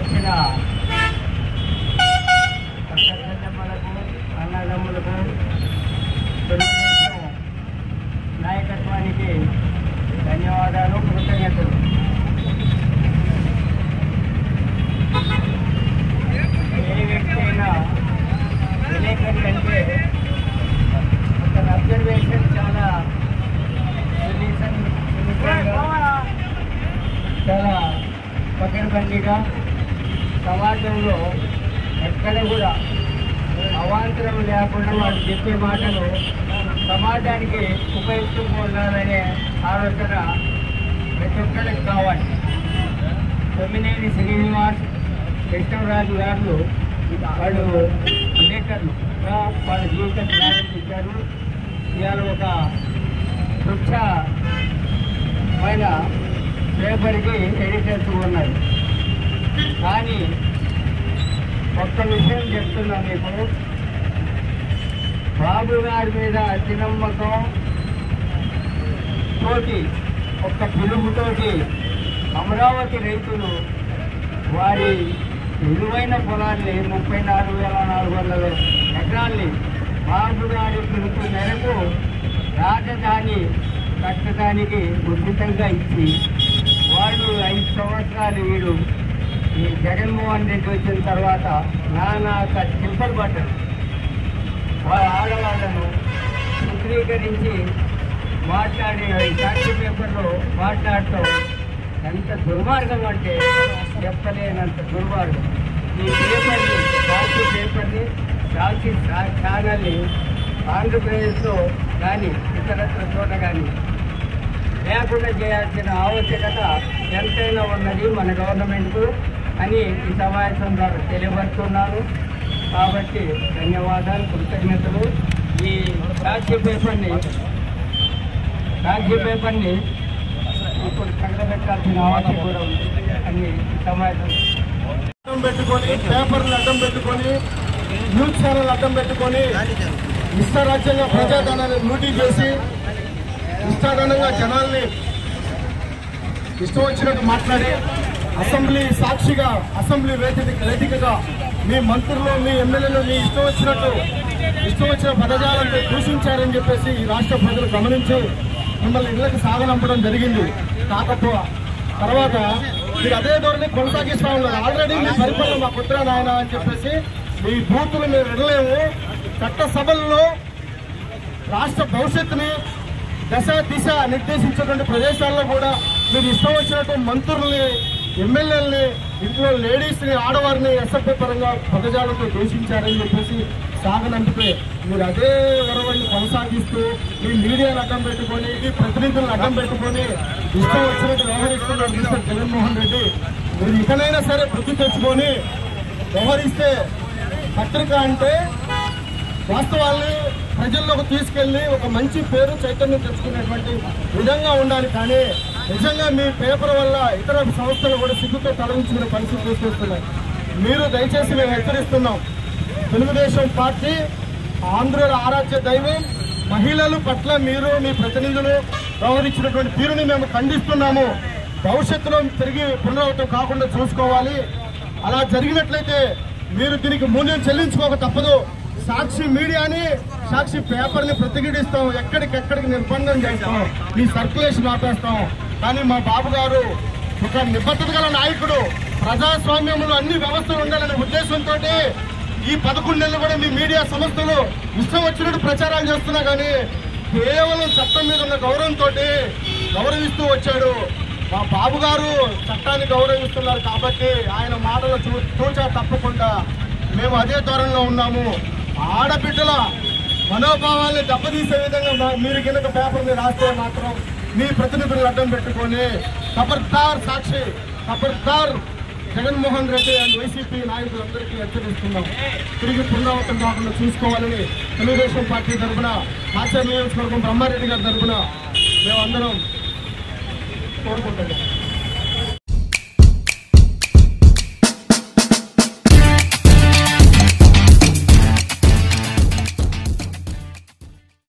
వచ్చిన అక్కమ్మలకు అన్నదమ్ములకు తెలుగుదేశం నాయకత్వానికి ధన్యవాదాలు, కృతజ్ఞతలు. ఏ వ్యక్తి అయినా విలేకరి అంటే అతని అబ్జర్వేషన్ చాలా చాలా పకడ్బందీగా సమాజంలో ఎక్కడ కూడా అవాంతరం లేకుండా వాళ్ళు చెప్పే మాటలు సమాజానికి ఉపయుక్తంగా ఉండాలనే ఆలోచన ప్రతి ఒక్కరికి కావాలి. తొమ్మినేని శ్రీనివాస్, కృష్ణరాజు గారు వాళ్ళు విలేకరులుగా వాళ్ళ జీవితం ప్రారంభించారు. ఇవాళ ఒక ముఖ్యమైన పేపర్కి ఎడిటర్స్ ఉన్నాయి. కానీ ఒక్క విషయం చెప్తున్నా మీకు, బాబు గారి మీద అతి నమ్మకం తోటి ఒక్క పిలుపుతోటి అమరావతి రైతులు వారి విలువైన పొలాన్ని 34,400 ఎకరాల్ని బాబు గారి పిలుపు మేరకు రాజధాని కట్టడానికి ఉచితంగా ఇచ్చి వాళ్ళు 5 సంవత్సరాలు వీడు ఈ జగన్మోహన్ రెడ్డి వచ్చిన తర్వాత నానా చింతలు పడ్డారు. వాళ్ళ ఆడవాళ్లను చిత్రీకరించి మాట్లాడే సాక్షి పేపర్లో మాట్లాడటం ఎంత దుర్మార్గం అంటే చెప్పలేనంత దుర్మార్గం. ఈ పేపర్ని, సాక్షి పేపర్ని, సాక్షి ఛానల్ని ఆంధ్రప్రదేశ్లో కానీ ఇతరత్ర చోట కానీ లేకుండా చేయాల్సిన ఆవశ్యకత ఎంతైనా ఉన్నది మన గవర్నమెంట్కు అని ఈ సమావేశం ద్వారా తెలియబడుతున్నాను. కాబట్టి ధన్యవాదాలు, కృతజ్ఞతలు. ఈ సాక్షి పేపర్ని ఇప్పుడు తగలబెట్టాల్సిన ఆవశ్యకత కూడా ఉంది అని ఈ సమావేశం అడ్డం పెట్టుకొని, పేపర్లు అడ్డం పెట్టుకొని, న్యూస్ ఛానల్ అడ్డం పెట్టుకొని ఇష్టారాజ్యంగా ప్రజాధనాన్ని లూటీ చేసి ఇష్టాధనంగా జనాల్ని ఇష్టం వచ్చినట్టు మాట్లాడి అసెంబ్లీ సాక్షిగా, అసెంబ్లీ వేదికగా మీ మంత్రులు, మీ ఎమ్మెల్యేలు మీ ఇష్టం వచ్చిన పదజాలంతో దూషించారని చెప్పేసి ఈ రాష్ట్ర ప్రజలు గమనించి మిమ్మల్ని ఇళ్లకు సాగనంపడం జరిగింది. కాకపోతే తర్వాత మీరు అదే ధోరణి కొనసాగిస్తా ఉన్నారు. ఆల్రెడీ మీ పరిపాలన మా పుత్ర నాయన అని చెప్పేసి మీ బూతులు మేము వినలేము. చట్టసభల్లో రాష్ట్ర భవిష్యత్తుని దశ దిశ నిర్దేశించేటువంటి ప్రదేశాల్లో కూడా మీరు ఇష్టం వచ్చినట్టు మంత్రుల్ని, ఎమ్మెల్యేలని, ఇంట్లో లేడీస్ని, ఆడవారిని ఎస్ఎఫ్ఐ పరంగా పదజాలతో దూషించారని చెప్పేసి సాగనంపితే మీరు అదే వరవడిని కొనసాగిస్తూ మీ మీడియాను అడ్డం పెట్టుకొని, మీ ప్రతినిధులను అడ్డం పెట్టుకొని ఇష్టం వచ్చినట్టు వ్యవహరిస్తున్నారు మిస్టర్ జగన్మోహన్ రెడ్డి. మీరు ఇకనైనా సరే బుద్ధి తెచ్చుకొని వ్యవహరిస్తే పత్రిక అంటే వాస్తవాల్ని ప్రజల్లోకి తీసుకెళ్లి ఒక మంచి పేరు, చైతన్యం తెచ్చుకునేటువంటి విధంగా ఉండాలి. కానీ నిజంగా మీ పేపర్ వల్ల ఇతర సంస్థలు కూడా సిగ్గుతో తలవంచుకునే పరిస్థితి తీసుకొస్తున్నాయి. మీరు దయచేసి మేము హెచ్చరిస్తున్నాం, తెలుగుదేశం పార్టీ ఆంధ్రుల ఆరాధ్య దైవం, మహిళల పట్ల మీరు మీ ప్రతినిధులు వ్యవహరించినటువంటి తీరుని మేము ఖండిస్తున్నాము. భవిష్యత్తులో తిరిగి పునరావృతం కాకుండా చూసుకోవాలి. అలా జరిగినట్లయితే మీరు దీనికి మూల్యం చెల్లించుకోక తప్పదు. సాక్షి మీడియాని, సాక్షి పేపర్ని ప్రతిఘటిస్తాం, ఎక్కడికెక్కడికి నిర్బంధం చేస్తాం, మీ సర్క్యులేషన్ ఆపేస్తాం. కానీ మా బాబు గారు ఒక నిబద్ధత గల నాయకుడు, ప్రజాస్వామ్యంలో అన్ని వ్యవస్థలు ఉండాలనే ఉద్దేశంతో ఈ 11 నెలలు కూడా మీ మీడియా సంస్థలు ఇష్టం వచ్చినట్టు ప్రచారాలు చేస్తున్నా కానీ కేవలం చట్టం మీద ఉన్న గౌరవంతో గౌరవిస్తూ వచ్చాడు. మా బాబు గారు చట్టాన్ని గౌరవిస్తున్నారు కాబట్టి ఆయన మాటలు తూచా తప్పకుండా మేము అదే ధోరణిలో ఉన్నాము. ఆడబిడ్డల మనోభావాల్ని దెబ్బతీసే విధంగా మీరు కింద పేపర్ని రాస్తే మాత్రం మీ ప్రతినిధులను అడ్డం పెట్టుకొని ఖబర్దార్ సాక్షి, ఖబర్దార్ జగన్మోహన్ రెడ్డి అండ్ వైసీపీ నాయకులందరికీ హెచ్చరిస్తున్నాం. తిరిగి పునరావృతం కాకుండా చూసుకోవాలని తెలుగుదేశం పార్టీ తరఫున, ఆచార్య నియోజకవర్గం బ్రహ్మారెడ్డి గారి తరఫున మేమందరం కోరుకుంటున్నాం.